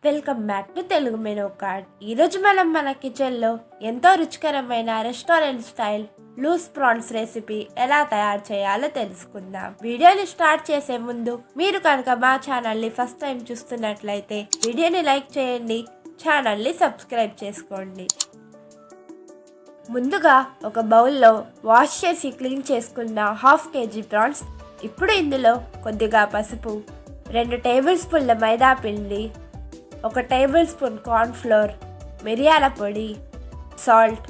Welcome back to Telugu menu card. ఈరోజు మనం మన కిచెన్లో ఎంతో రుచికరమైన restaurant style loose prawns recipe ఎలా తయారు చేయాలో తెలుసుకుందాం. వీడియోని స్టార్ట్ చేసే ముందు మీరు కనుక మా ఛానల్ని ఫస్ట్ టైం చూస్తున్నట్లయితే వీడియోని లైక్ చేయండి, ఛానల్ని సబ్స్క్రైబ్ చేసుకోండి. ముందుగా ఒక బౌల్లో వాష్ చేసి క్లీన్ చేసుకున్న 1/2 kg ప్రాన్స్. ఇప్పుడు ఇందులో కొద్దిగా పసుపు, 2 టేబుల్ స్పూన్ల మైదా పిండి, 1 టేబుల్ స్పూన్ కార్న్ఫ్లోర్, మిరియాల పొడి, సాల్ట్,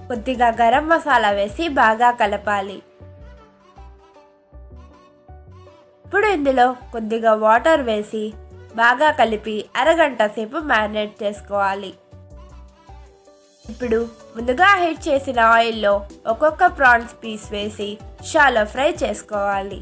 కొద్దిగా గరం మసాలా వేసి బాగా కలపాలి. ఇప్పుడు ఇందులో కొద్దిగా వాటర్ వేసి బాగా కలిపి అరగంట సేపు మ్యారినేట్ చేసుకోవాలి. ఇప్పుడు ముందుగా హీట్ చేసిన ఆయిల్లో ఒక్కొక్క ప్రాన్స్ పీస్ వేసి షాలో ఫ్రై చేసుకోవాలి.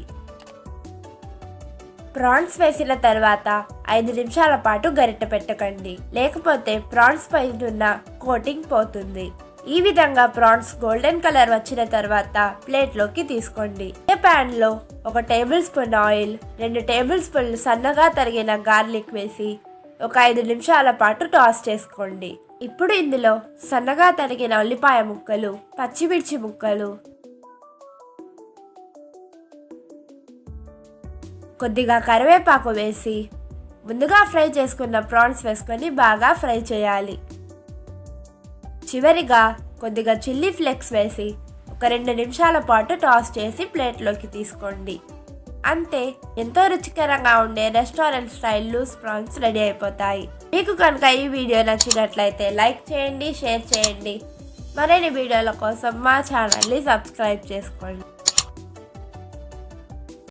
ప్రాన్స్ వేసిన తర్వాత 5 నిమిషాల పాటు గరిటె పెట్టకండి, లేకపోతే ప్రాన్స్ పై ఉన్న కోటింగ్ పోతుంది. ఈ విధంగా ప్రాన్స్ గోల్డెన్ కలర్ వచ్చిన తర్వాత ప్లేట్లోకి తీసుకోండి. ఏ ప్యాన్ లో 1 టేబుల్ స్పూన్ ఆయిల్, 2 టేబుల్ స్పూన్లు సన్నగా తరిగిన గార్లిక్ వేసి ఒక 5 నిమిషాల పాటు టాస్ చేసుకోండి. ఇప్పుడు ఇందులో సన్నగా తరిగిన ఉల్లిపాయ ముక్కలు, పచ్చిమిర్చి ముక్కలు, కొద్దిగా కరివేపాకు వేసి ముందుగా ఫ్రై చేసుకున్న ప్రాన్స్ వేసుకొని బాగా ఫ్రై చేయాలి. చివరిగా కొద్దిగా చిల్లీ ఫ్లేక్స్ వేసి ఒక 2 నిమిషాల పాటు టాస్ చేసి ప్లేట్లోకి తీసుకోండి. అంతే, ఎంతో రుచికరంగా ఉండే restaurant style loose prawns ready అయిపోతాయి. మీకు కనుక ఈ వీడియో నచ్చినట్లయితే లైక్ చేయండి, షేర్ చేయండి. మరిన్ని వీడియోల కోసం మా ఛానల్ని సబ్స్క్రైబ్ చేసుకోండి.